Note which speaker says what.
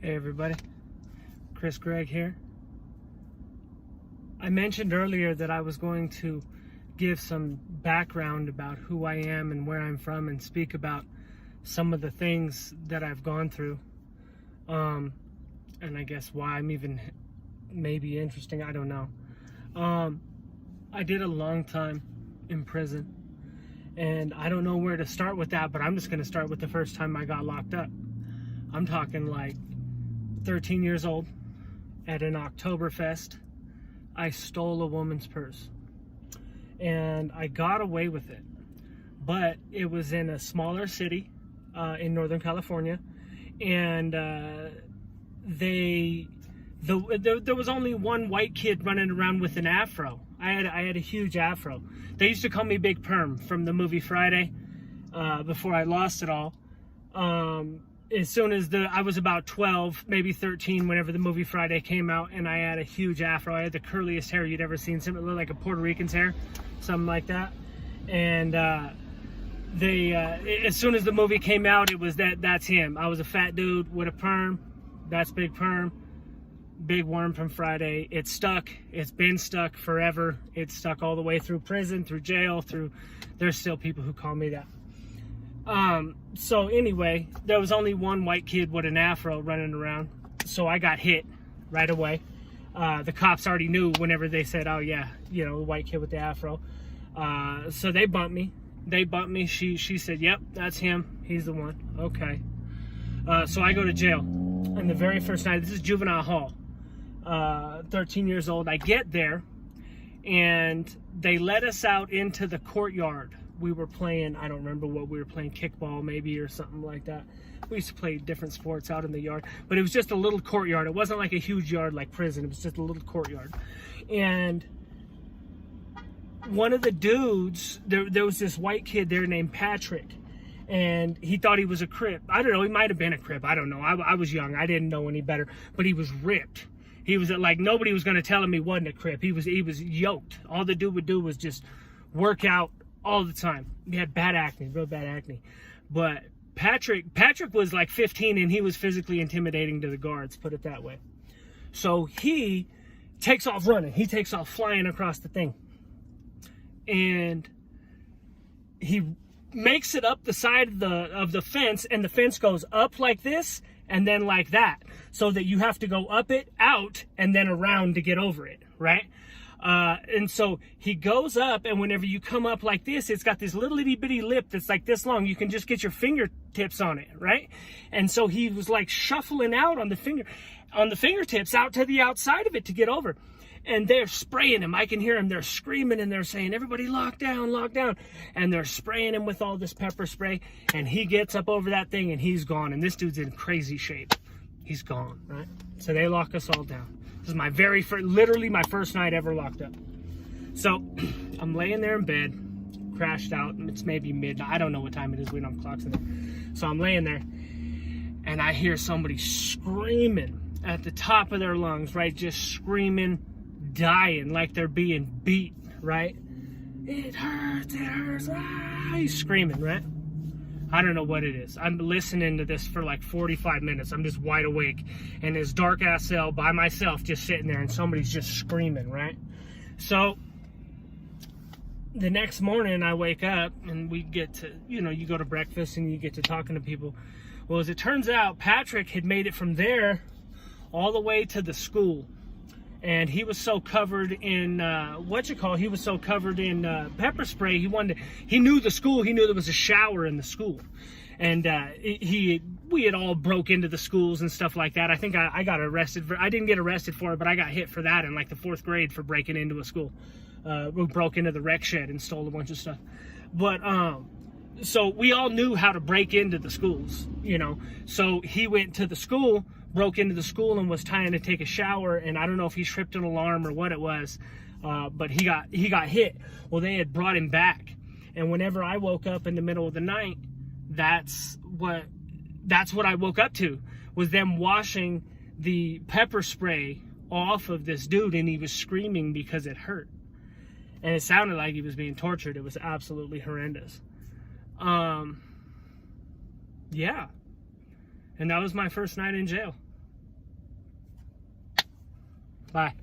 Speaker 1: Hey everybody, Chris Gregg here. I mentioned earlier that I was going to give some background about who I am and where I'm from and speak about some of the things that I've gone through. And I guess why I'm even maybe interesting, I don't know. I did a long time in prison, and I don't know where to start with that, but I'm just going to start with the first time I got locked up. I'm talking like 13 years old at an Oktoberfest. I stole a woman's purse and I got away with it, but it was in a smaller city in Northern California, and there was only one white kid running around with an afro. I had a huge afro. They used to call me Big Perm from the movie Friday, before I lost it all. As soon as I was about 12, maybe 13, whenever the movie Friday came out, and I had a huge afro. I had the curliest hair you'd ever seen, something like a Puerto Rican's hair, something like that. And as soon as the movie came out, it was that's him. I was a fat dude with a perm. That's Big Perm. Big worm from Friday. It's stuck. It's been stuck forever. It's stuck all the way through prison, through jail, there's still people who call me that. So anyway, there was only one white kid with an afro running around, so I got hit right away. The cops already knew whenever they said, oh yeah, the white kid with the afro. So they bumped me. She said, yep, that's him. He's the one. Okay. So I go to jail. And the very first night, this is juvenile hall. 13 years old. I get there, and they let us out into the courtyard. We were playing, I don't remember what we were playing, kickball maybe or something like that. We used to play different sports out in the yard, but it was just a little courtyard. It wasn't like a huge yard like prison. It was just a little courtyard. And one of the dudes, there was this white kid there named Patrick, and he thought he was a Crip. I don't know, he might have been a Crip. I don't know. I was young. I didn't know any better, but he was ripped. He was like, nobody was going to tell him he wasn't a Crip. He was yoked. All the dude would do was just work out all the time. He had bad acne, real bad acne. But Patrick was like 15, and he was physically intimidating to the guards, put it that way. So he takes off running. He takes off flying across the thing. And he makes it up the side of the fence, and the fence goes up like this and then like that, so that you have to go up it, out, and then around to get over it, right? And so he goes up, and whenever you come up like this, it's got this little itty bitty lip that's like this long. You can just get your fingertips on it, right? And so he was like shuffling out on the fingertips out to the outside of it to get over. And they're spraying him. I can hear him. They're screaming, and they're saying, everybody lock down, lock down. And they're spraying him with all this pepper spray. And he gets up over that thing, and he's gone. And this dude's in crazy shape. He's gone, right? So they lock us all down. This is my very first, literally my first night ever locked up. So I'm laying there in bed, crashed out. And it's maybe midnight. I don't know what time it is. We don't have clocks in there. So I'm laying there, and I hear somebody screaming at the top of their lungs, right? Just screaming, dying, like they're being beat, right? It hurts, ah! He's screaming, right? I don't know what it is. I'm listening to this for like 45 minutes. I'm just wide awake in this dark ass cell by myself, just sitting there, and somebody's just screaming, right? So the next morning I wake up, and we get to, you go to breakfast and you get to talking to people. Well, as it turns out, Patrick had made it from there all the way to the school. And he was so covered in, he was so covered in pepper spray, he knew the school, he knew there was a shower in the school. And we had all broke into the schools and stuff like that. I think I got arrested I didn't get arrested for it, but I got hit for that in like the 4th grade for breaking into a school. We broke into the rec shed and stole a bunch of stuff. But, so we all knew how to break into the schools, So he went to the school, broke into the school, and was trying to take a shower, and I don't know if he tripped an alarm or what it was, but he got hit. Well, they had brought him back, and whenever I woke up in the middle of the night, that's what I woke up to, was them washing the pepper spray off of this dude, and he was screaming because it hurt, and it sounded like he was being tortured. It was absolutely horrendous. Yeah. And that was my first night in jail. Bye.